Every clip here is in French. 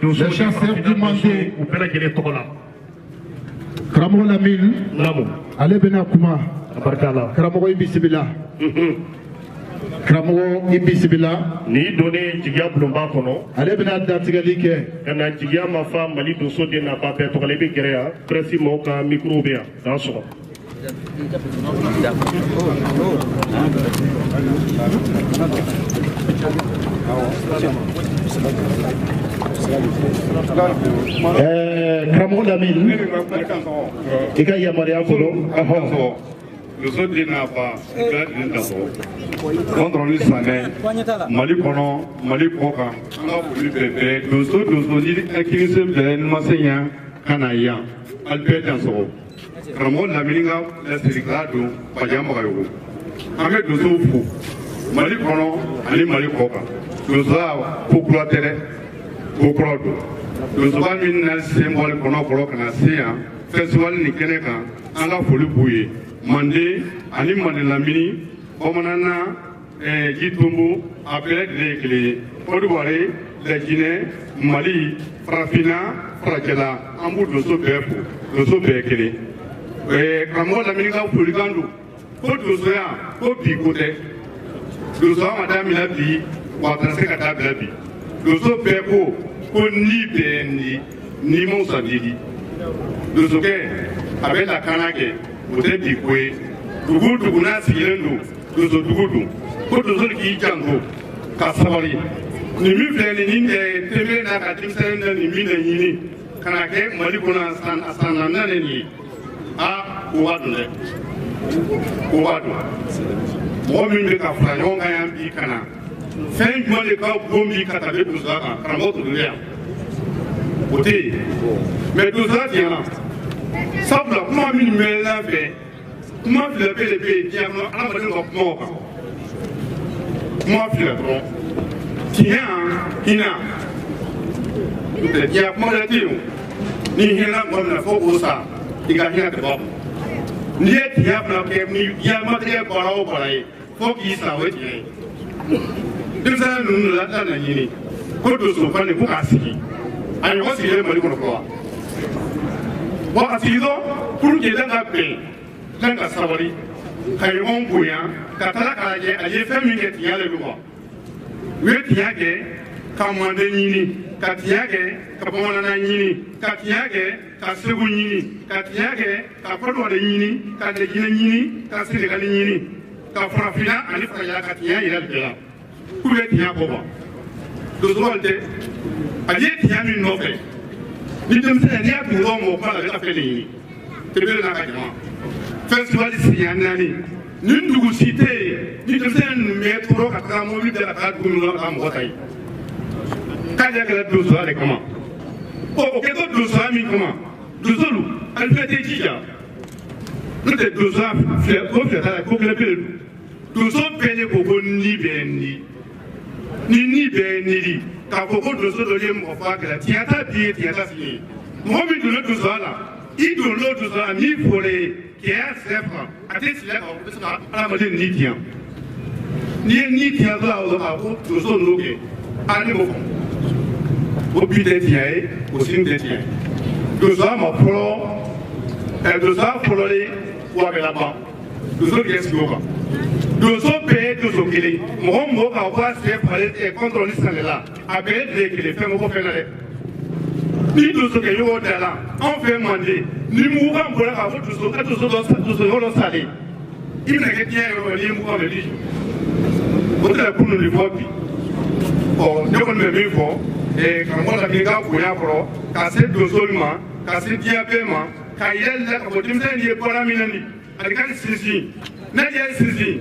Le chasseur du Mandé, Kramo Lamine, Ale Benakuma, Kramo Ibisibila, Kramo Ibisibila, ni donné Tigia Blomba Kono, Ale Benadatigalique, Kana Tigia ma femme Mali Dosso de n'a pas fait pour les Béguérea, Pressimo ka microbia, dans son. Kramo Lamine, Ika Yamaria Kolo, le sol de Napa, contre lui Sané, Mali Kono, Mali Koka, Bébé, le sol de Zoni, Akinisem de l'Enmasséen, Kanaya, Albert Danso, Ramon Lamininga, la Séricado, Payamayo, Ahmed Douzou, Mali Kono, Ali Mali Koka, le Zao, Pukula Tele, Pukrodo, le Zobamin symbole Kono Kolokana Sia, Festival Nikeneka, Anga Folibuye. Mandé, ani Mandé Lamini, Omanana, Jitumbu, appelé les Odouare, la Guinée, Mali, Frafina, Frakela, Ambour de Sobefu, de Sobekele. Kamo Laminika Fuligandu, Côte de Soya, Côte du côté, le soir Madame Labi, Watrase Katabi, le Sobefu, Koni Bendi, ni Monsandidi, le Soke, avec la Kanake. Peut-être du coué, Dugu n'a siendo, le Dugu, pour le sol qui jango, Kassabari. Ni mi fait ni teme na katimsen ni mi na yini, Kanake, Malikuna Asanana ni, ah, Ouadule, Ouadu. Momin de Kafrayon Gayam Bikana. 5 mois de cas bombi Katabe Douzaka, Ramoto de l'air. Côté, mais Douzaka tient là. Sabla kuma min mela fe kuma fila bele be diamno amadou ko moka kuma fila tro tiya hina de dia kuma la tiyo ni hina mo na fo osa diga hina de bob ni tiya na ke ni ya ma de ko rawo ko lai fo ki sa we ti dim sa nu la ta na yini ko do so fa ne ku ka siki ayo ko sile mo ko ko wakati pour que l'un paix, l'un a savori, Kayon Bouya, Katala Aye Femminget Yalua. Oui, Tiage, Kamandanini, Katiage, Kaponanini, Katiage, Kasegunini, Katiage, Kapodanini, Kadeginini, Kasileganini, Kafrafina, and if I Katia Yalbela. Who let Yaboba? Those who are dead, I yet Yamin Nobe. Ni dem se ni atu ngo mo la feli tebe na ka jama festival siyanani ni ndugu cité ni dem se metro ka ka mo bi de la ka gunu la am gotay ka ja ka do so ale kama o ke do so ami kama do so lu al fete jija no te do so fe ko fe ta ko le pe do so pele ko ko ni bendi ni bendi ka foko do so do ye mo fa kala tiata bi tiata si mo mi do le do so la i do lo do so mi fole ke a sefa ate si la ko so ala ma de ni tian ni tian do a ko do so no ke ani mo ko bi de tian o sin de tian do so ma pro donso fɔlɔli wa bɛ laban donso kɛ sigi o kan donso bɛɛ ye donso kelen mɔgɔ mɔgɔ ka o b'a se falen kɔntrɔli sale la a bɛɛ ye tile kelen fɛn o fɛn na dɛ ni donso kɛ ɲɔgɔn da la anw fɛ manden ni mugu kan bɔra k'a fɔ donso yɔrɔ dɔ salen i bɛna kɛ diɲɛ yɔrɔ n'i ye mugu kan bɛ di o tɛ kunun de fɔ bi ne kɔni bɛ min fɔ karamɔgɔ la k'i ka bonya kɔrɔ ka se donsoli ma ka se diɲɛ bɛɛ ma ka yɛlɛ la ka fɔ denmisɛnnin ye baara min na nin ale ka sinsin n'a ye sinsin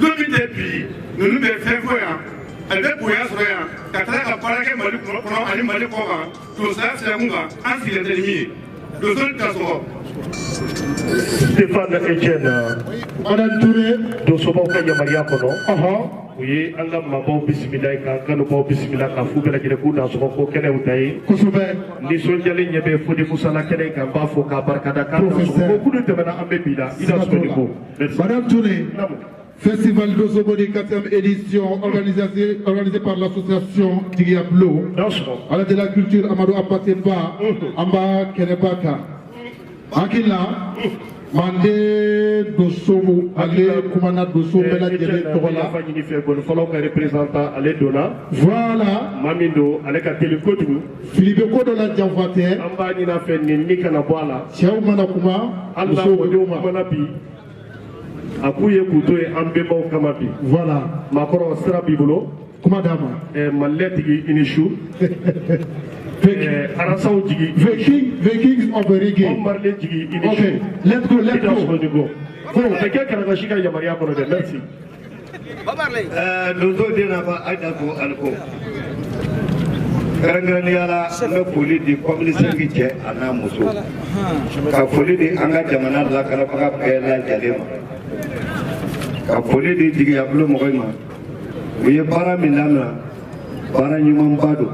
don min tɛ bi ninnu bɛ fɛn fɔ yan ale bɛ bonya sɔrɔ yan ka tila ka baara kɛ mali kɔnɔ ani mali kɔ kan donsoya sirankun kan an sigilen tɛ ni min ye donsoli ka sɔgɔ. Stéphane Etienne Madame Touré donsobaw ka yamaruya kɔnɔ u ye an ka maabaw bisimila ka kanubaw bisimila ka fu bɛɛ lajɛlen k'u dansɔgɔ ko kɛnɛw ta ye kosɛbɛ nisɔndiyalen ɲɛ bɛ Fode Musala kɛnɛ kan n b'a fɔ k'a barikada k'a dansɔgɔ ko kulu tɛmɛna an bɛ bi la i dansɔgɔ ni ko. Madame Touré, Festival d'Osobodi 4e édition organisée par l'association Digiablo à la de la culture Amadou Apatemba Amba Kenebaka Akila Mande Dosomu Ale Kumana Doso Bela Jere Togola voilà Mamindo ale ka teli kojugu Philippe Kodola Janvate an b'a ɲini a fɛ nin ni kana bɔ a la Cɛw mana kuma Allah mɔdenw kumana bi a k'u ye k'u to ye an bɛnbaw kama bi voilà maakɔrɔ sira b'i bolo kuma d'a ma malilɛ tigi i ni su arasaw jigi the kings of the reggae anw marilen jigi i ni su okay let's go i dansɔgɔ ni ko bon bɛ kɛ karamɔgɔsi ka yamaruya kɔnɔ dɛ merci donso den na fa aida ko aliko kɛrɛnkɛrɛnnenya la n bɛ foli di kɔminisɛnki cɛ a n'a muso ka foli di an ka jamana lakanabaga bɛɛ lajɛlen ma ka foli di Digiablo mɔgɔw ma u ye baara min daminɛ baara ɲumanba don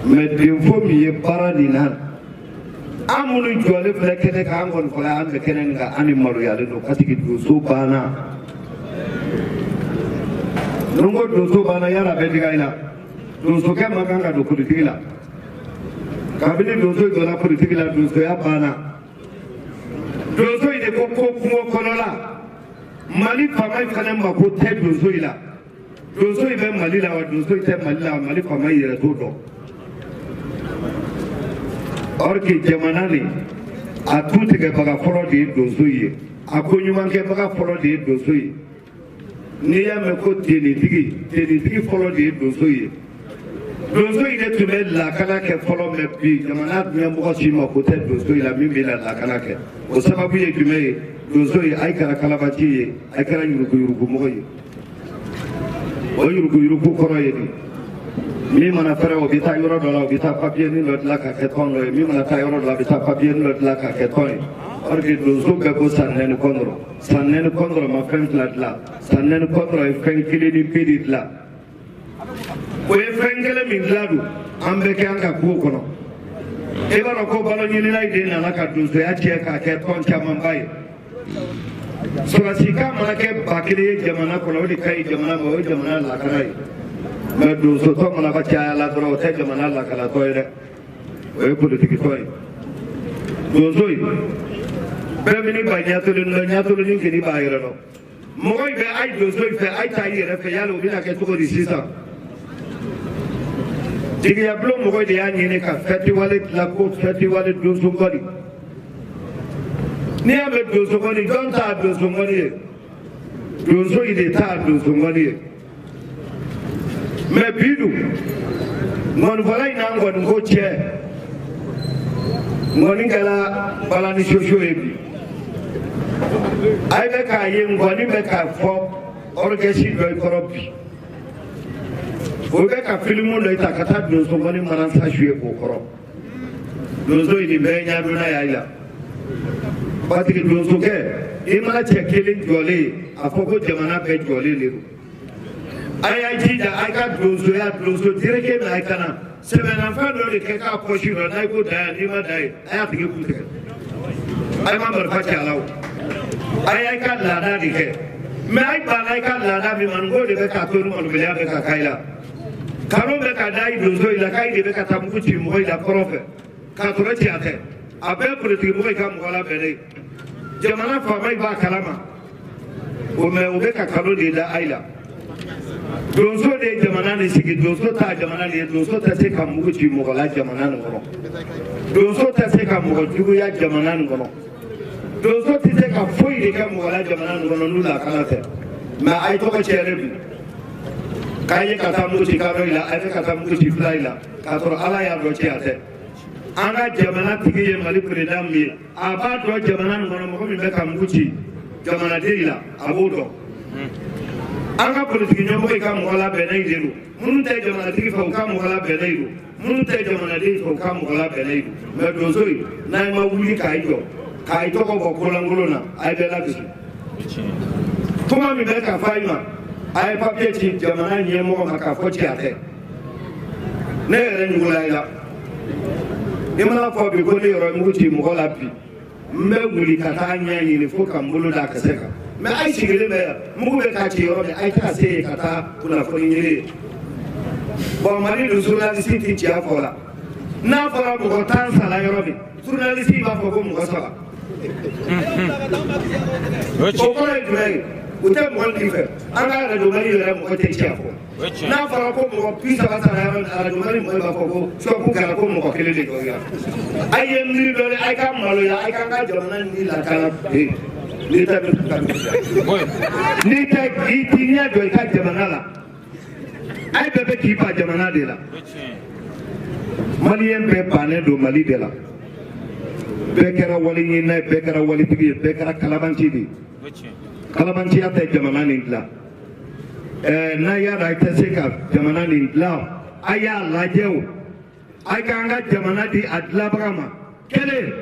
mais denfo min ye baara nin na an minnu jɔlen filɛ kɛnɛ kan an kɔni fɔlɔ an bɛ kɛnɛ nin kan an ni maloyalen don paseke donso banna ni n ko donso banna yala a bɛ diga i la donsokɛ ma kan ka don politiki la kabini donso donna politiki la donsoya banna donso in de ko kungo kɔnɔ la Mali faama fana mako tɛ donso in la donso in bɛ Mali la wa donso in tɛ Mali la Mali faama yɛrɛ t'o dɔn or que jamana nin a tu tigɛbaga fɔlɔ de ye donso ye a ko ɲumankɛbaga fɔlɔ de ye donso ye n'i y'a mɛn ko tenitigi fɔlɔ de ye donso ye donso in de tun bɛ lakana kɛ fɔlɔ mɛ bi jamana ɲɛmɔgɔ si mako tɛ donso in la min bɛ na lakana kɛ o sababu ye jumɛn ye donso ye a kɛra kalabaci ye a kɛra yuruguyurugumɔgɔ ye o yuruguyurugu kɔrɔ ye nin min mana fɛrɛ o bɛ taa yɔrɔ dɔ la o bɛ taa papiyeni dɔ dilan ka kɛ tɔn dɔ ye min mana taa yɔrɔ dɔ la a bɛ taa papiyeni dɔ dilan ka kɛ tɔn ye or que donso bɛɛ ko san naani kɔndɔrɔ san naani kɔndɔrɔ ma fɛn fila dilan san naani kɔndɔrɔ ye fɛn kelen ni pe de dilan o ye fɛn kelen min dilan don an bɛɛ kɛ an ka kow kɔnɔ i b'a dɔn ko balo ɲinina de nana ka donsoya tiɲɛ k'a kɛ tɔn camanba ye sɔrɔsika mana kɛ ba kelen ye jamana kɔnɔ o de ka ɲi jamana ma o ye jamana lakana ye mais donsotɔ mana ka caya la dɔrɔn o tɛ jamana lakalatɔ ye dɛ o ye politikitɔ ye donso in bɛɛ bɛ ni ba ɲɛtɔlen dɔn ɲɛtɔlen kɛli b'a yɛrɛ dɔn mɔgɔ in bɛ a ye donso in fɛ a ye taa i yɛrɛ fɛ yala o bɛna kɛ cogo di sisan Digiablo mɔgɔw de y'a ɲini ka fɛtiwale dilan ko fɛtiwale donsokɔli n'i y'a mɛn donsokɔli jɔn t'a donsokɔli ye donso in de t'a donsokɔli ye mais bi dun ŋɔnifɔla in n'a ŋɔniko cɛ ŋɔni kɛra balani soso ye bi a ye bɛ k'a ye ŋɔni bɛ k'a fɔ orchestre dɔ kɔrɔ bi o bɛ ka filimu dɔ ta ka taa donso ŋɔni manasa suye k'o kɔrɔ donso in nin bɛɛ ɲɛdonna y'a la parce que donsokɛ i mana cɛ kelen jɔlen ye a fɔ ko jamana bɛɛ jɔlen de don a y'a jija a ka donsoya donso direke min a ka na sɛbɛnnafɛn dɔ de kɛ k'a pɔsi dɔ n'a ye ko da yan n'i ma da ye a y'a tigi kun tigɛ a ye ma marifa ci a la o a y'a ka laada de kɛ mais a ye banna i ka laada min ma nin ko de bɛ k'a to ni malobaliya bɛ ka k'a la kanu bɛ ka da i donso in la k'a de bɛ ka taa mugu ci mɔgɔ in la kɔrɔ fɛ k'a sɔrɔ ci a tɛ a bɛɛ politiki mɔgɔ ka mɔgɔ la bɛnnen jamana faama b'a kalama o bɛ ka kalo de da a la donso de ye jamana nin sigi donso t'a jamana nin ye donso tɛ se ka mugu ci mɔgɔ la jamana nin kɔnɔ donso tɛ se ka mɔgɔ juguya jamana nin kɔnɔ donso tɛ se ka foyi de kɛ mɔgɔ la jamana nin kɔnɔ n'u lakana tɛ mɛ a ye tɔgɔ cɛnlen bi k'a ye ka taa mugu ci kadɔ la a ye ka taa mugu ci fila la k'a sɔrɔ ala y'a dɔn cɛ a tɛ an ka jamana tigi ye mali perezidan min ye a b'a dɔn jamana nin kɔnɔ mɔgɔ min bɛ ka mugu ci jamanaden la a b'o dɔn an ka politiki ɲɛmɔgɔ ka mɔgɔ la bɛnɛ de don minnu tɛ jamanatigi fɛ u ka mɔgɔ la bɛnɛ don minnu tɛ jamanaden fɛ u ka mɔgɔ la bɛnɛ don mɛ donso in n'a ma wuli k'a jɔ k'a tɔgɔ bɔ kolankolon na a ye bɛɛ lagosi kuma min bɛ ka fɔ a ma a ye papiye ci jamana ɲɛmɔgɔ ma k'a fɔ ci a tɛ ne yɛrɛ ɲugula i la i mana fɔ bi ko ne yɔrɔ mugu ci mɔgɔ la bi n bɛ wuli ka taa ɲɛ ɲini fo ka n bolo da kasɛ kan mɛ a ye sigilen bɛ yan mugu bɛ k'a ci yɔrɔ min a ye taa se yen ka taa kunnafoni ɲini ye bon mali dun journaliste ti ciya fɔ la n'a fɔra mɔgɔ tan sala yɔrɔ min journaliste b'a fɔ ko mɔgɔ saba o kɔrɔ ye jumɛn ye u tɛ mɔgɔ tigi fɛ an ka radio mali yɛrɛ mɔgɔ tɛ ciya fɔ n'a fɔra ko mɔgɔ 30 sara yɔrɔ min radio mali mɔgɔ b'a fɔ ko sɔku kɛra ko mɔgɔ kelen de dɔgɔya a ye miiri dɔ de a ye ka maloya a ye ka n ka jamana ni lakana n'i tɛ i t'i ɲɛ jɔ i ka jamana la a ye bɛɛ bɛ k'i ba jamana de la maliyɛn bɛɛ bannen don mali de la bɛɛ kɛra waliɲinina ye bɛɛ kɛra walitigi ye bɛɛ kɛra kalabanci de ye kalabanciya tɛ jamana nin dilan n'a y'a dɔn a tɛ se ka jamana nin dilan a y'a lajɛ o a k'an ka jamana di a dilanbaga ma kelen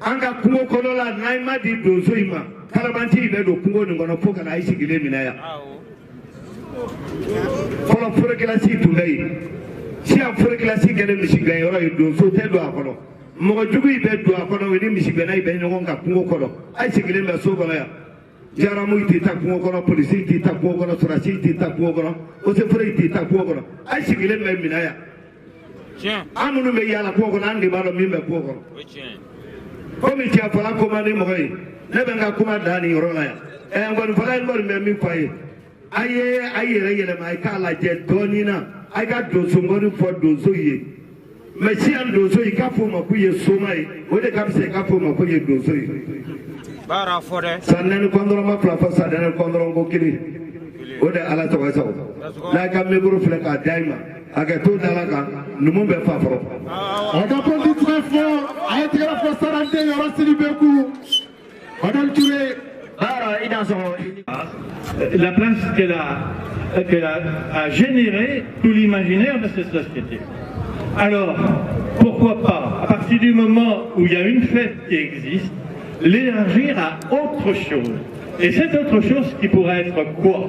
an ka kungo kɔnɔ la n'an ma di donso in ma kalabanci in bɛ don kungo nin kɔnɔ fo ka na a sigilen minɛ yan fɔlɔ forokilasi tun bɛ yen siyan forokilasi kɛlen misigɛnyɔrɔ ye donso tɛ don a kɔnɔ mɔgɔ jugu in bɛ don a kɔnɔ o ni misigɛnna in bɛ ɲɔgɔn kan kungo kɔnɔ a sigilen bɛ so kɔnɔ yan jaramu tɛ taa kungo kɔnɔ polisi tɛ taa kungo kɔnɔ sɔrɔsi tɛ taa kungo kɔnɔ osefere tɛ taa kungo kɔnɔ a sigilen bɛ minɛ yan an minnu bɛ yaala kungo kɔnɔ an de b'a dɔn min bɛ kungo kɔnɔ komi cɛ fɔla ko man di mɔgɔ ye ne bɛ n ka kuma dan nin yɔrɔ la yan nkɔnifɔla in kɔni bɛ min fɔ a ye a ye a yɛrɛ yɛlɛma a k'a lajɛ dɔɔnin na a ka donso nkɔni fɔ donso ye mɛ siyan donso i k'a fɔ o ma k'u ye soma ye o de ka fisa i k'a fɔ o ma k'u ye donso ye san naani kɔn dɔrɔn ma fila fɔ san naani kɔn dɔrɔn ko kelen o de ala tɔgɔ sago n'a ka mikoro filɛ k'a da i ma a kɛ to da la kan numu bɛ fa fɔlɔ. On applaudit très fort a ye tigɛra fɔ saranden yɔrɔ siri bɛ ku madame Touré. La place qu'elle a généré tout l'imaginaire de cette société. Alors, pourquoi pas, à partir du moment où il y a une fête qui existe, l'élargir à autre chose. Et cette autre chose qui pourrait être quoi?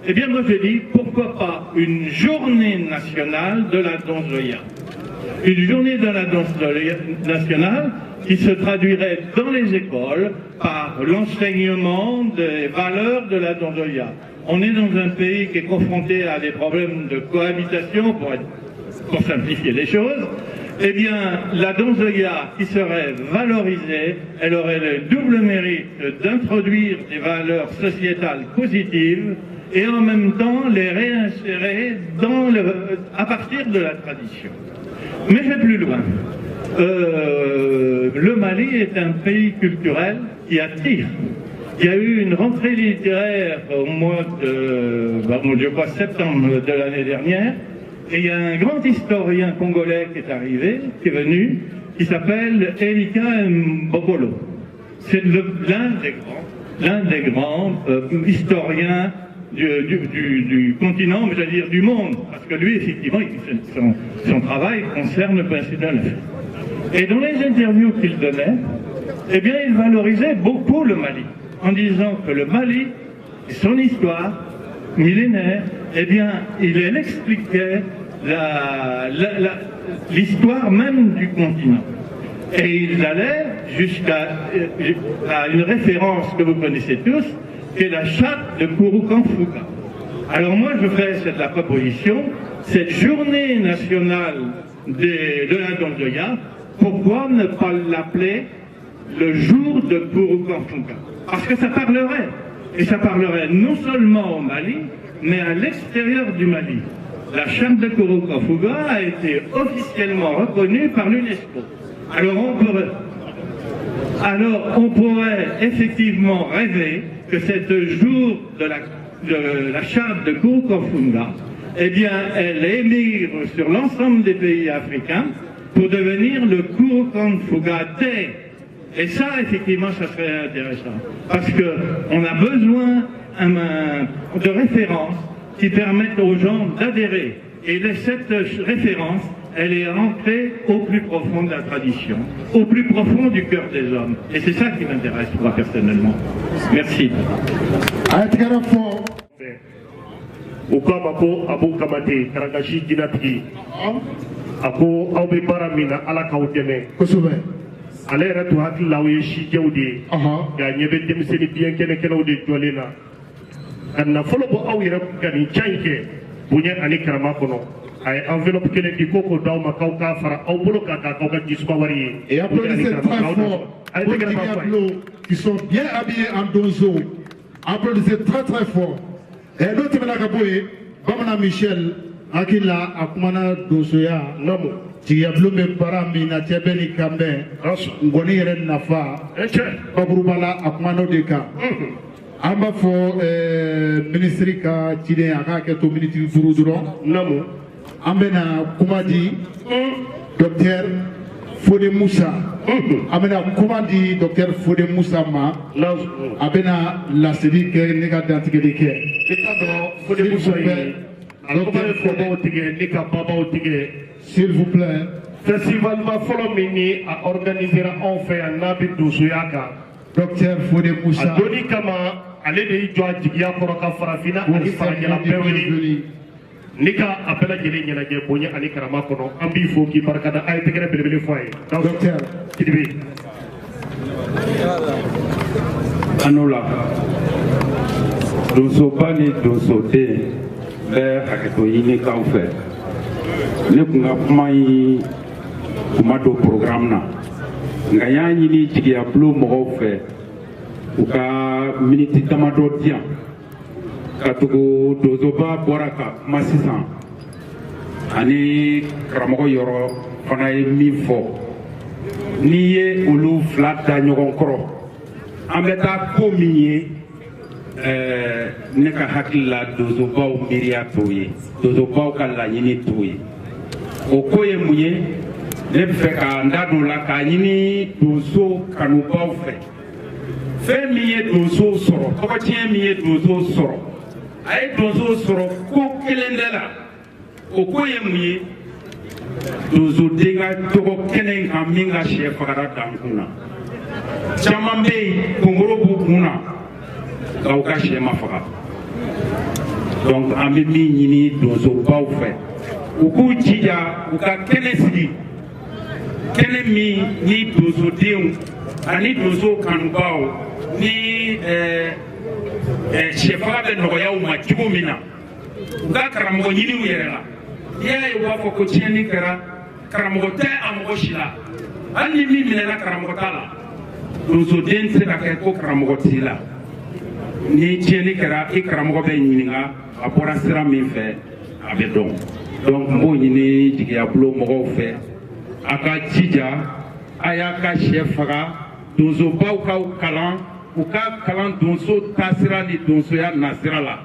Eh bien, moi je dis, pourquoi pas une journée nationale de la Donzoya. Une journée de la danse nationale qui se traduirait dans les écoles par l'enseignement des valeurs de la Donzoya. On est dans un pays qui est confronté à des problèmes de cohabitation, pour simplifier les choses. Eh bien, la Donzoya qui serait valorisée, elle aurait le double mérite d'introduire des valeurs sociétales positives et en même temps les réinsérer à partir de la tradition. Mais je vais plus loin. Le Mali est un pays culturel qui attire. Il y a eu une rentrée littéraire au mois de, je crois, septembre de l'année dernière, et il y a un grand historien congolais qui est arrivé, qui est venu, qui s'appelle Erika Mbokolo. C'est l'un des grands historiens du continent, mais j'allais dire du monde, parce que lui, effectivement, son travail concerne le principe de l'affaire. Et dans les interviews qu'il donnait, eh bien, il valorisait beaucoup le Mali, en disant que le Mali, son histoire millénaire, eh bien, il expliquait l'histoire même du continent. Et il allait jusqu'à une référence que vous connaissez tous, qui est la charte de Kouroukan-Fouka. Alors moi, je fais la proposition, cette journée nationale de la Donzoya pourquoi ne pas l'appeler le jour de Kouroukanfouga? Parce que ça parlerait. Et ça parlerait non seulement au Mali, mais à l'extérieur du Mali. La charte de Kouroukanfouga a été officiellement reconnue par l'UNESCO. Alors on pourrait effectivement rêver que ce jour de la charte de Kouroukanfouga, eh bien, elle émigre sur l'ensemble des pays africains pour devenir le Kouroukanfouga Day. Et ça, effectivement, ça serait intéressant. Parce qu'on a besoin de références qui permettent aux gens d'adhérer. Et cette référence, elle est ancrée au plus profond de la tradition, au plus profond du cœur des hommes. Et c'est ça qui m'intéresse, moi, personnellement. Merci. Ukamako Abu Kamate, Karagashi Ginatki, Ako Aube Baramina, Alakauteme, Ale yɛrɛ to hakili la o ye sijɛw de ye nka ɲɛ bɛ denmisɛnnin biɲɛ kɛnɛkɛnɛw de jɔlen na ka nafolo bɔ aw yɛrɛ ka nin ca in kɛ bonya ani karama kɔnɔ a ye enveloppe kelen di ko d'aw ma k'aw k'a fara aw bolo kan k'aw ka jisuma wari ye. Et applaudissez très fort pour les Diablos qui sont bien habillés en donzo. Applaudissez très très fort. Et l'autre Menakaboye, Bamana Michel, Akila Akumana Dosoya, Nomo. Diablo me parami na tebeni kambe ngoni yere nafa baburubala akumano deka amba fo ministry ka chide aka ke to ministry duruduro namu ambena kumadi docteur Fode Moussa amena kumadi docteur Fode Moussa ma abena la série ke nega dantige ke Fode Moussa s'il vous plaît. Festival Mafolomini a organisé en fait un habit d'Ousuyaka. Docteur Fode Moussa. Doni Kama, allez de Joa Jigia Koroka Farafina, Ali Faragela Peweli. Nika appela Giri Nyanage Bonya Ali Karamakono, Ambi Foki Parkada, I take a bit of fire. Docteur Kidbi Anola Dosopani Dosote. Haketo yini kan fɛ ne kun ka kuma yi kuma do programme na nka y'a ɲini Jigiyabulo mɔgɔw fɛ u ka miniti damadɔ di yan ka tugu Dozoba bɔra ka kuma sisan ani karamɔgɔ yɔrɔ fana ye min fɔ n'i ye olu fila da ɲɔgɔn kɔrɔ an bɛ taa ko min ye ne ka hakili la Dozobaw miiriya t'o ye Dozobaw ka laɲini t'o ye o ko ye mun ye ne bɛ fɛ ka n da don o la k'a ɲini donso kanubaw fɛ fɛn min ye donso sɔrɔ tɔgɔtiɲɛ min ye donso sɔrɔ a ye donso sɔrɔ ko kelen de la o ko ye mun ye donsoden ka tɔgɔ kɛnɛ in kan min ka sɛ fagara dan kun na caman bɛ yen kongoro b'u kun na k'aw ka sɛ ma faga donc an bɛ min ɲini donsobaw fɛ u k'u jija u ka kɛnɛ sigi kɛnɛ min ni donsodenw ani donso kanubaw ni sɛfaga bɛ nɔgɔya u ma cogo min na u ka karamɔgɔ ɲini u yɛrɛ la n'i y'a ye u b'a fɔ ko tiɲɛni kɛra karamɔgɔ tɛ a mɔgɔ si la hali ni min minɛna karamɔgɔ t'a la donsoden tɛ se ka kɛ ko karamɔgɔ t'i la ni tiɲɛni kɛra i karamɔgɔ bɛ ɲininka a bɔra sira min fɛ a bɛ dɔn donc n b'o ɲini Jigiyabulo mɔgɔw fɛ a ka jija a y'a ka sɛ faga donsobaw ka kalan u ka kalan donso taasira ni donsoya nasira la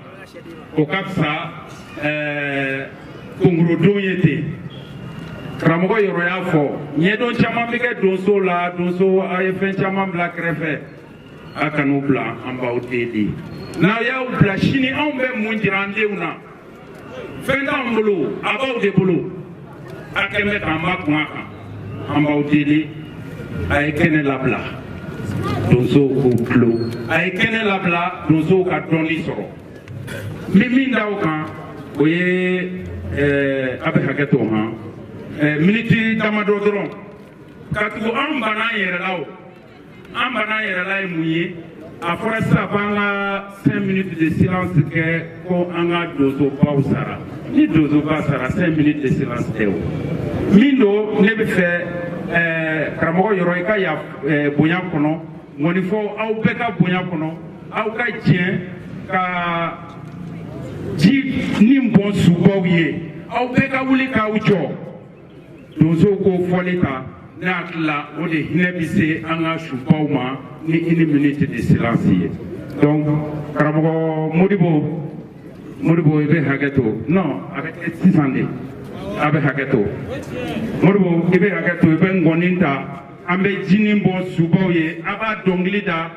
o ka fisa kongorodon ye ten karamɔgɔ yɔrɔ y'a fɔ ɲɛdɔn caman bɛ kɛ donso la donso a ye fɛn caman bila kɛrɛfɛ a kan'u bila an b'aw deli n'aw y'aw bila sini anw bɛ mun jira an denw na fɛn t'anw bolo a b'aw de bolo a kɛn bɛ k'an ba kun a kan an b'aw deli a ye kɛnɛ labila donsow k'u tulo a ye kɛnɛ labila donsow ka dɔnni sɔrɔ n bɛ min da o kan o ye a bɛ hakɛ to han miniti damadɔ dɔrɔn ka tugu an banna an yɛrɛ la o an banna an yɛrɛ la ye mun ye a fɔra sisan k'an ka 5 minutes de silence kɛ ko an ka donsobaw sara ni donsoba sara 5 minutes de silence tɛ o min don ne bɛ fɛ karamɔgɔ yɔrɔ i ka ya bonya kɔnɔ ŋɔni fɔ aw bɛɛ ka bonya kɔnɔ aw ka jɛn ka ji ni bɔn subaw ye aw bɛɛ ka wuli k'aw jɔ donsow ko fɔli ta ne hakili la o de hinɛ bɛ se an ka subaw ma ni une minute de silence ye donc karamɔgɔ Modibo i bɛ hakɛ to non a bɛ kɛ sisan de a bɛ hakɛ to Modibo i bɛ hakɛ to i bɛ ŋɔni ta an bɛ jinin bɔ subaw ye a b'a dɔnkili da.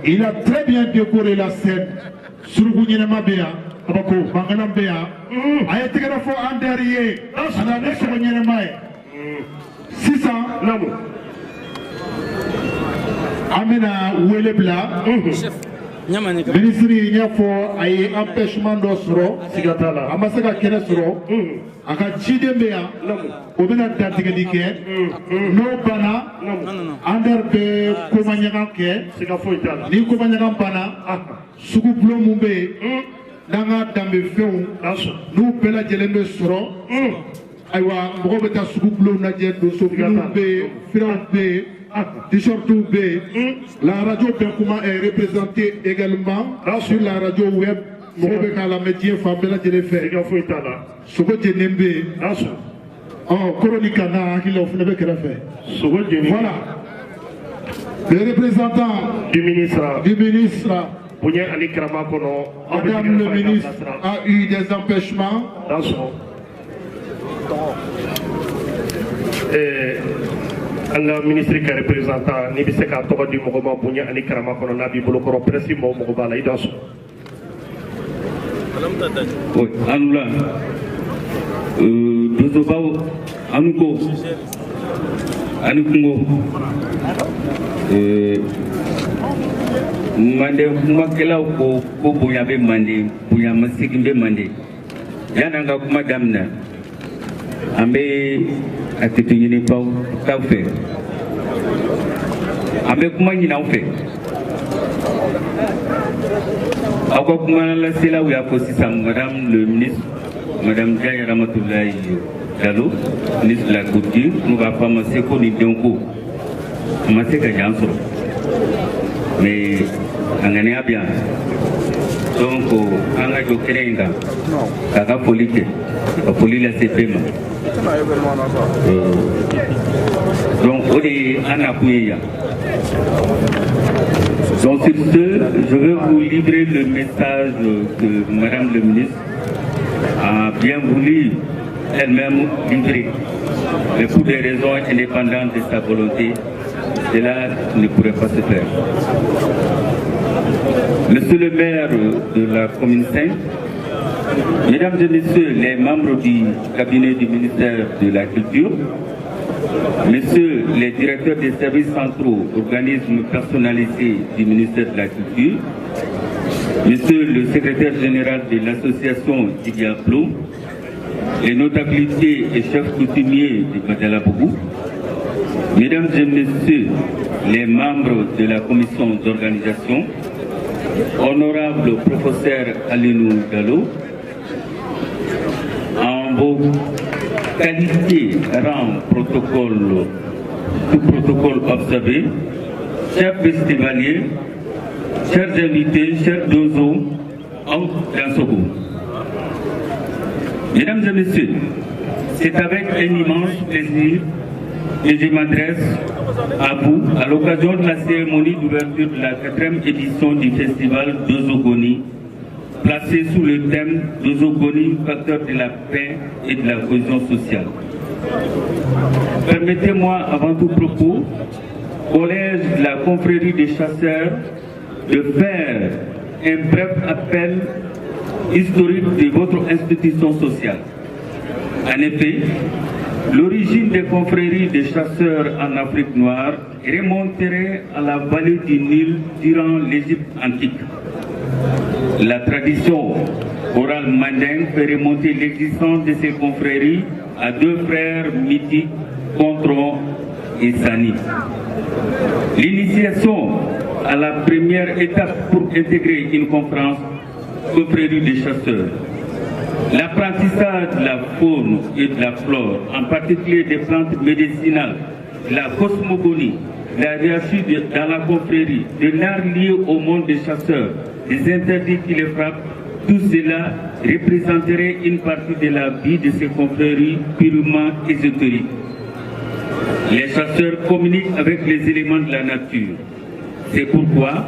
Il a très bien décoré la scène. Surugunyama Bea, Abako, Banganam Bea, a été à la fois en derrière, à la nation Yenamae. 600, Amena Ouelebla, ministre il y a fort à empêchement d'Osro, Sigatala, Amasaka Kenesro, Aka Chidemea, Obena Tatigadique, no Bana, Anderbe Komanyanake, Ni Komanyan Bana, Suguplo Mumbe, Nanga Dambe Feon, nous Pela Jelembe Soro, Aywa, Robeta Suguplo Najet, Sofia Firambe, T-shirt B, la radio Benkouma est représentée également sur la radio web. Robeka la métier Fabela Jelefé, Sogo Jenembe, Coronicana, qui l'a fait. Voilà. Le représentant du ministre, Madame le ministre a eu des empêchements. Le ministre qui est représentant, ni bise ka togo di mogoba bunya ani karama kono nabi bolokoro presi mo mogoba la idaso. Oui, anula. Dozobaw anuko anukungo. Mande kuma kela ko bunya be mande bunya masiki be mande. Yana nga kuma damna. ambe atitunyini pau taufe ambe kuma nyina ufe ako kuma la sila ou ya posisam madame le ministre madame Diaye Ramatoulaye Diallo ministre de la culture nous va pas commencer ko ni donko commencer ka janso mais angane bien donc anga jo kerenga kaka politique la police la CPM donc odi anakuya. Donc sur ce, je vais vous livrer le message que Madame le ministre a bien voulu elle-même livrer. Mais pour des raisons indépendantes de sa volonté, cela ne pourrait pas se faire. Monsieur le maire de la commune 5, Mesdames et Messieurs les membres du cabinet du ministère de la Culture, Messieurs les directeurs des services centraux, organismes personnalisés du ministère de la Culture, Monsieur le secrétaire général de l'association Didiaplo, les notabilités et chefs coutumiers de Badalabougou, Mesdames et Messieurs les membres de la commission d'organisation, honorable professeur Alinou Gallo, en vos qualité, rang, protocole, tout protocole observé, chers festivaliers, chers invités, chers dozos, dans ce goût. Mesdames et Messieurs, c'est avec un immense plaisir que je m'adresse à vous à l'occasion de la cérémonie d'ouverture de la 4e édition du festival d'Ozogoni, placé sous le thème d'Ozogoni, facteur de la paix et de la cohésion sociale. Permettez-moi, avant tout propos, collège de la confrérie des chasseurs, de faire un bref appel historique de votre institution sociale. En effet, l'origine des confréries des chasseurs en Afrique noire remonterait à la vallée du Nil durant l'Égypte antique. La tradition orale mandingue fait remonter l'existence de ces confréries à deux frères mythiques, Contron et Sani. L'initiation à la première étape pour intégrer une confrérie des chasseurs. L'apprentissage de la faune et de la flore, en particulier des plantes médicinales, la cosmogonie, la hiérarchie dans la confrérie, de l'art lié au monde des chasseurs, des interdits qui les frappent, tout cela représenterait une partie de la vie de ces confréries purement ésotériques. Les chasseurs communiquent avec les éléments de la nature. C'est pourquoi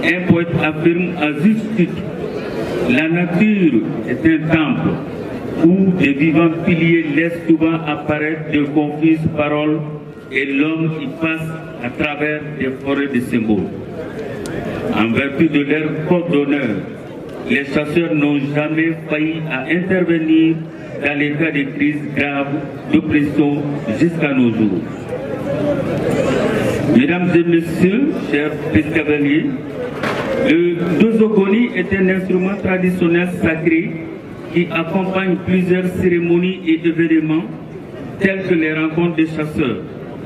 un poète affirme à juste titre: la nature est un temple où des vivants piliers laissent souvent apparaître de confuses paroles et l'homme y passe à travers des forêts de symboles. En vertu de leur code d'honneur, les chasseurs n'ont jamais failli à intervenir dans les cas de crise grave d'oppression jusqu'à nos jours. Mesdames et Messieurs, chers festivaliers, le dozogoni est un instrument traditionnel sacré qui accompagne plusieurs cérémonies et événements tels que les rencontres des chasseurs,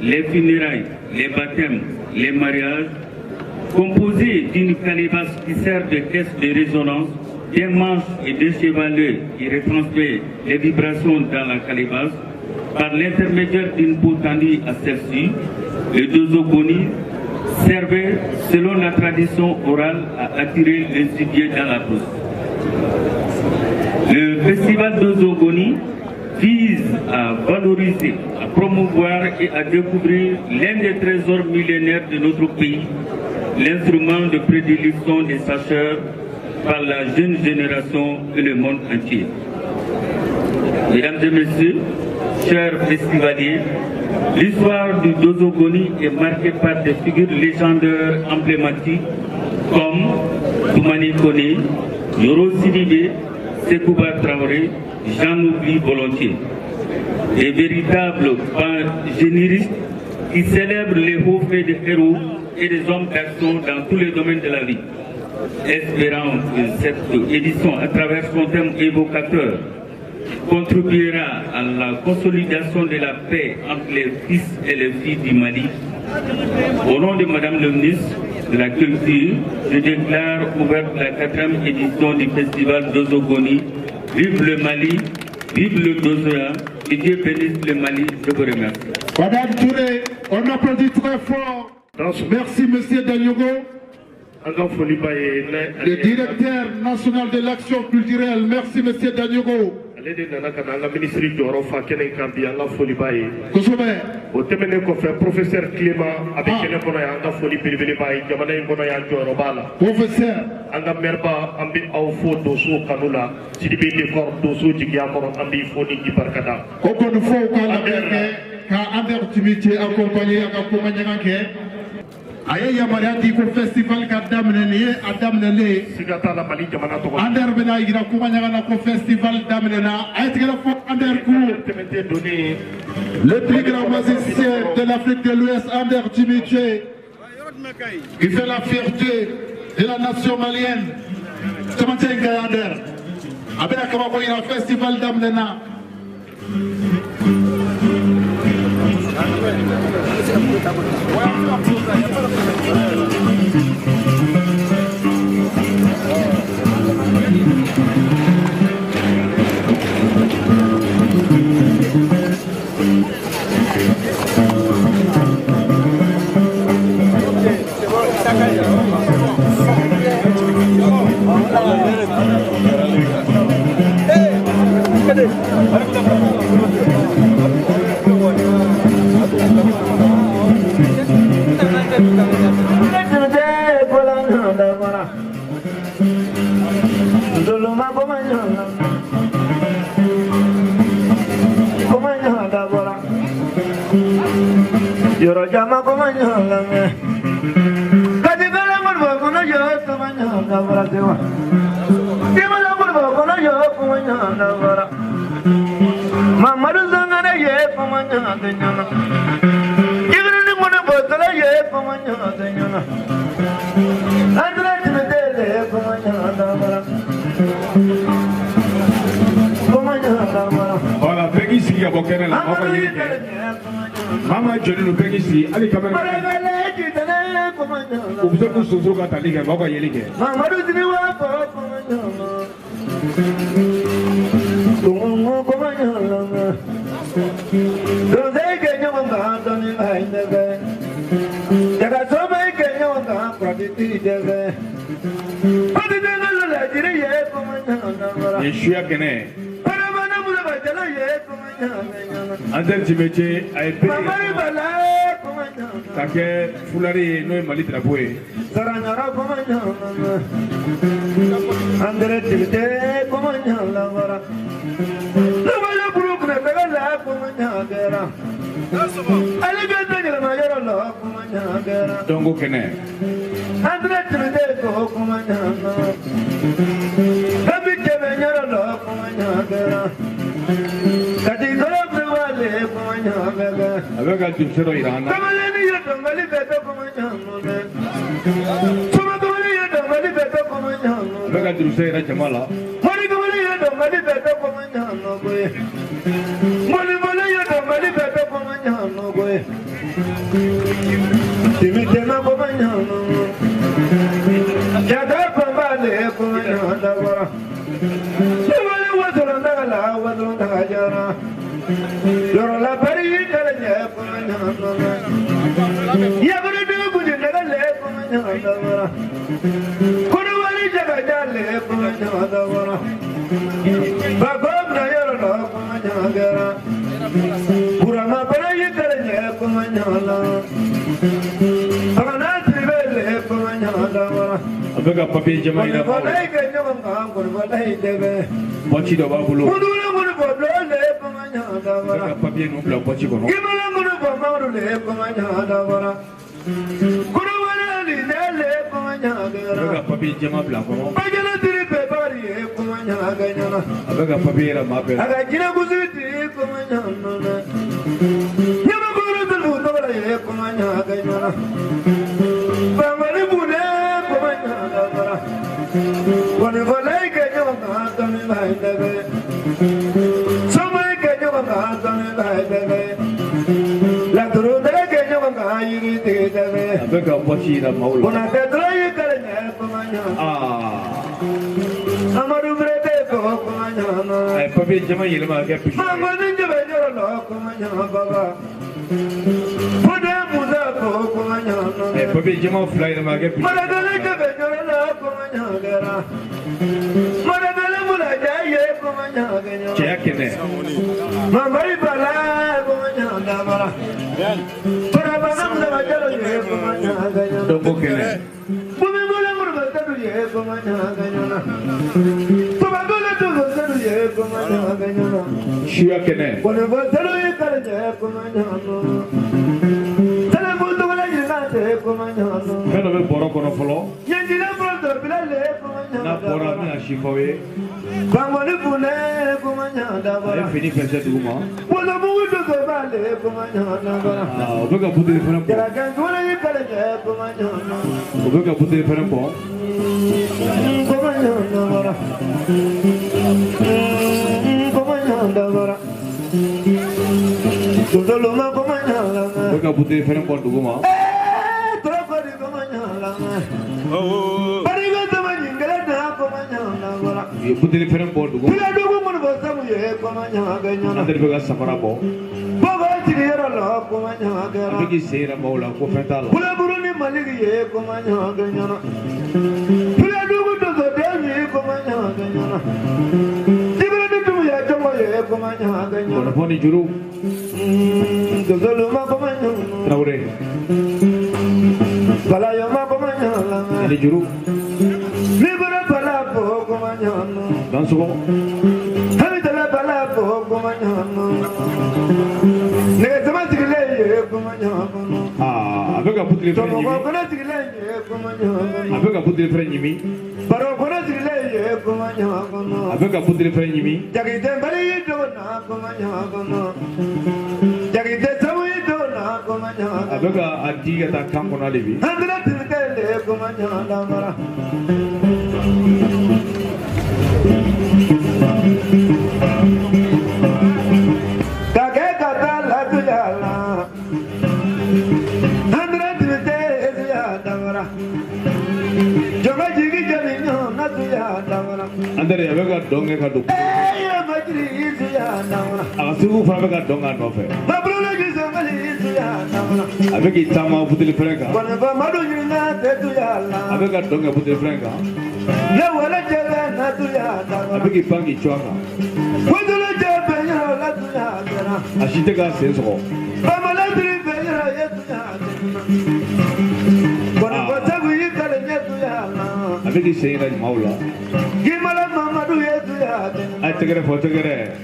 les funérailles, les baptêmes, les mariages, composé d'une calebasse qui sert de caisse de résonance, d'un manche et d'un chevalet qui retransmet les vibrations dans la calebasse. Par l'intermédiaire d'une peau tendue à celle-ci, le dozogoni servait, selon la tradition orale, à attirer les gibiers dans la brousse. Le festival d'Ozogoni vise à valoriser, à promouvoir et à découvrir l'un des trésors millénaires de notre pays, l'instrument de prédilection des chasseurs par la jeune génération et le monde entier. Mesdames et Messieurs, chers festivaliers, l'histoire du dozogoni est marquée par des figures légendaires emblématiques comme Toumani Kone, Yoro Sidibé, Sekouba Traoré, j'en oublie volontiers. Des véritables généristes qui célèbrent les hauts faits des héros et des hommes d'action dans tous les domaines de la vie. Espérant que cette édition, à travers son thème évocateur, contribuera à la consolidation de la paix entre les fils et les filles du Mali. Au nom de Madame le ministre de la Culture, je déclare ouverte la 4e édition du festival d'Ozogoni. Vive le Mali, vive le Dozoa, et Dieu bénisse le Mali. Je vous remercie. Madame Touré, on applaudit très fort. Merci, Monsieur Danyogo. Le directeur national de l'action culturelle. Merci, Monsieur Danyogo. Professeur Clément Professeur anga merba ambi aw fo doso kanula sidibe de kor doso jigia kor ambi fo ni barkada ko kon fo ka la ka ander timité accompagné ak accompagnement ke aye yamarati ko festival ka damne ni adamne le sigata la mali jamana to ander bena igira accompagnement ko festival damne na ay tigala fo ander ku le plus grand musicien de l'Afrique de l'Ouest Ander Timité qui fait la fierté de la nation malienne. C'est mon tiens Gayander. Avec la Kamako, il y a un festival d'Amdena. Yoro jama komanya me kadi bela marbo kono yo komanya na bora dewa dimala marbo kono yo komanya na bora mamaru zangana ye komanya denyana igre ni mona botala ye komanya denyana andra tmedele komanya na bora komanya na bora voilà pegi sigi abokene la mako yike Mama Johnny no pegi si ali kamera ubuze kusuzu ka talike mako yelike mama ruzini wa ko tungu komanya langa doze kenyo manga doni hainege jaga sobe kenyo manga praditi dege padi dege la jiri ye komanya langa yeshua kene Ander Timité a été Kake Fulari no Mali Drapoe. Ander Timité komanya lavara. Lavara buruk ne pegala komanya gera. Ali gete ne mayoro la komanya gera. Dongo kene. Ander Timité komanya. Kabi kebe nyoro la komanya gera. Kati kolo wale komanya gera. Avec un tuxedo irana. Kamaleni yoto ngali beto komanya ngone. Suma kamali yoto ngali beto komanya ngone. Avec un tuxedo irana chamala. Mori kamali yoto ngali beto komanya ngone. Mori mole yoto ngali beto komanya ngone. Timi tema komanya ngone. Jaga pambale komanya ndawara. Sumale wadro ndagala wadro ndagajara. Yoro la pari kalanya komanya ngone. Yagre de kuje ndagale komanya ndawara. Kono wali jaga jale komanya ndawara. Bagom na yoro la komanya ngara. Burama pari kalanya komanya ndawara. Agana tribele komanya ndawara. Avec un papier Jama ina pa. Pochi do babulo. Avec un papier non blanc pochi kono. Avec un papier Jama blanc kono. Avec un papier la mapel. avec un poitier la maoula. On a fait travailler Kalenya Komanya. Amadou Brete Komanya. Papier Jama Yelma Gapi. Mamani Jabelo Komanya Baba. Pude Muda Komanya. Papier Jama Fly the Magapi. Madagala Jabelo Komanya Gara. Madagala Mulaja Komanya. Checkene. Mamari Bala Komanya Dabara. Parabana Mulaja Komanya Gaya. Don't book it. Bumibula Murgata Ye Komanya Gayana. Pabagala to go to Ye Komanya Gayana. Shiakene. Whatever Telu Kalaya Komanya. Telemutu Lanate Komanya. Kind of a Borokono follow. Yandila Brother Bilale Komanya. Not Borami and Shikoe. Bangwani Pune Komanya Dabara. Fini Pesha Duma. What a move to the Valley Komanya Dabara. Look at put the different There are Gangwani Kalaya Komanya. Look at put the different ball. Komanya Dabara. Komanya Dabara. Tudoluma Komanya. Look at put the different ball to Guma. Trapari Komanya. Oh, Parigatama Ingalata Komanya. You put the different ball to Guma. Piladuman was some Ye Komanya Ganyana. And the Vega Samarabo. Baba Tira Komanya I Gara. think he's saying about La Cofetala. Pulaburuni Maliki Komanya Ganyana. Piladugu to the Demi Komanya Ganyana. Even to Yatama Komanya Ganyana. Pony Juru. The Zoluma Komanya. Traure. Palayama Komanya. The Juru. Libera Palapo Komanya. Don't so. Habitala Palapo Komanya. Negative Komanya. Ah, I think I put the different. I think I put the different Yimi. Barokona Zile Komanya. I think I put the different Yimi. Jagite Bari Dona Komanya. Jagite Samu Dona Komanya. I think I dig at Campona Levi. Andra Tilke Komanya Lamara. Kagekata Latuyala. Andra Tilke Yadamara. Jomajigi Janino Natuya Damara. And then I got Donga Kadu. Hey, Majri Yadamara. I was too far got Donga Nofe. My brother is a Yadamara. I think it's Tama put the Franca. Whenever Maduna Tetuyala. I think I Donga put the Franca. No one Natuyala. I think it's Pangi Chaka. What do I do? Latuyala. I should take us sense of. Mama Latri Yetuyala. I think he's saying that Maula. Gimala Mama do Yetuyala. I take it for together.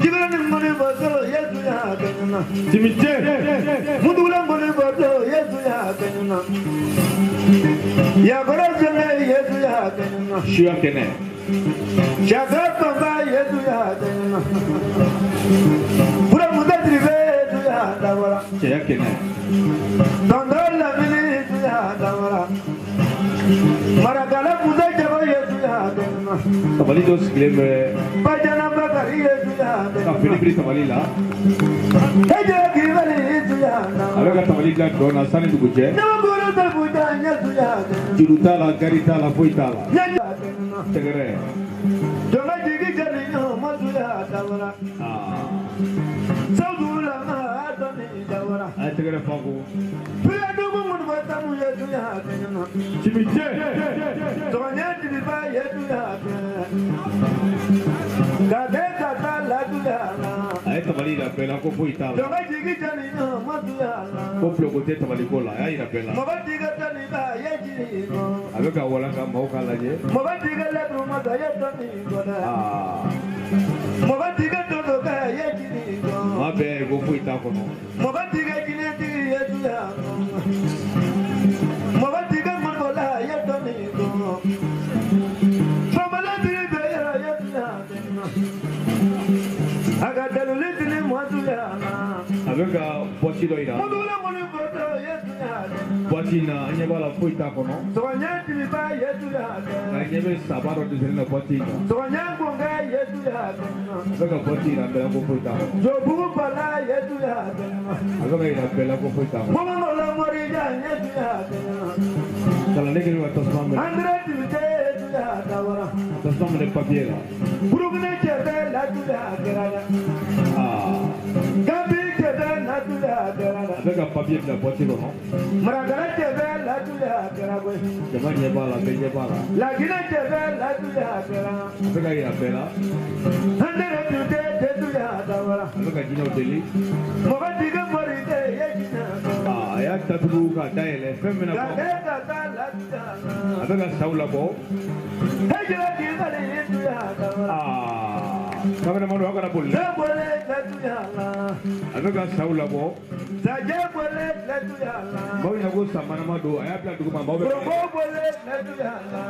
Give him money for Yetuyala. Timite. Mudula money for Yetuyala. Yagora Yetuyala. Shiakene. Shagapa Yetuyala. Pura Mudatri Yetuyala. Shiakene. Dondola Mini Yetuyala. Maragala Mudajava Yetuyala. Tamalitos Glimmer. Bajana Bakari Yetuyala. Philippi Tamalila. Eja Givali Yetuyala. I got Tamalila Dona Sani to Bujet. No Guru Tabuja Yetuyala. Jurutala, Garitala, Fuitala. Yetuyala. Tegare. Domajigi Jalino Matuyala. Saudula Mahadani Javara. I take it a Fago. Piladuman was some Yetuyala. Timite. Donati Yetuyala. Gadeta Latuyala. I Tamalila Bella Fuitala. Domajigi Jalino Matuyala. Complo Cote Tamalicola, I Bella. Mabadiga Taniba Yajiro. I look at Walaka Moka Laje. Mabadiga Latruma Yatani. Ah, Mabadiga Todoka Yajiro. my bag go Fuitacono. Mabadiga Gineti Yatuya. Mabadiga Monola Yatani. Tramalati Yatuya. I got the little Matuya. I look at Pochidoida. Modula Monipoto Yatuya. Boîte na anya bala foi ta kono. Sonya tiliba yetu ya. Na nyebe sabaro de na boîte na. Sonya bonga yetu ya. Daga boîte na bela ko foi ta. Jo bubu bala yetu ya. Aga ina bela ko foi ta. Mama mola mori ya yetu ya. Kala ne kiri watas mamre. Andre tilite yetu ya dawara. Tas mamre papier la. Burugune chete la tu ya kerala. Ah. Gabi chete la tu ya kerala. Daga papier la boîte kono. Maragara chete la tu ya kerala. Jama nye bala be nye bala. La gina chete la tu ya kerala. Daga ina bela. Andre tilite yetu ya dawara. Daga jina deli. Moga diga mori de yekina. Ah, ya tatugu ka daele femina ko. Daga saula bo. Hejela kizali yetu ya dawara. Ah, kamera mano akara bolle. Zabole letu ya la. Daga saula bo. Sajabole letu ya la. Bawo ya go samana mado aya pla dugu ma bawo. Probole letu ya la.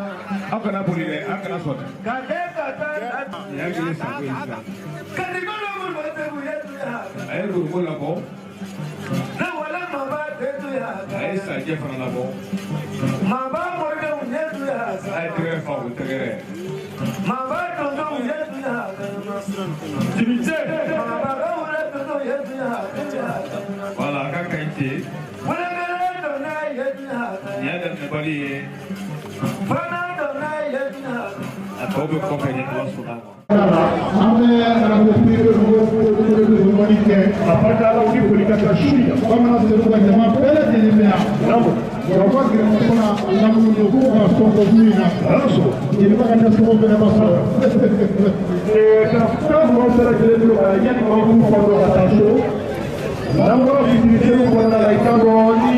Akana bolle le akana sota. Kade kata letu Ya gele sabu isa. Kadimalo mo tebu yetu ya. Aya go bolla bo. Na wala maba letu ya. Aya sa je fana la bo. Maba morga yetu ya. Aya tere fa u tere. Maba tondo yetu ya. Tibite. Maba ora tondo yetu ya. Wala ka kaiti. Wala gele dona yetu ya. Ya da ne bali. Fana dona yetu ya. Atobe ko ka ni Allah subhanahu. Ame anapopika kumonike apata uki kulikata shuya kama nasiruka jamaa pele jilimea namo kwa kuna namu kwa songo mwina raso ilikuwa kanda songo pele baso tafuta mwasara kile yani kwa mfano wa tasho nango bitirite kwa na ikango ni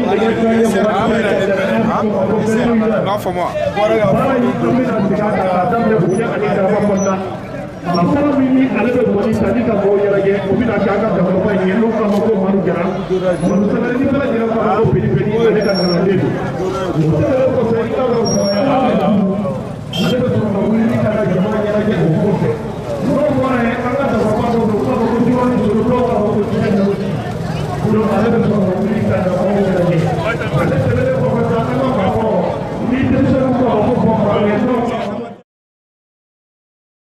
non for moi. Afara mini alebe boni tadi ka bo yara ge o bina ka ka ko ba yelo ka ko maru gara maru sala ni bala jira ka ko pedi pedi ne ka na de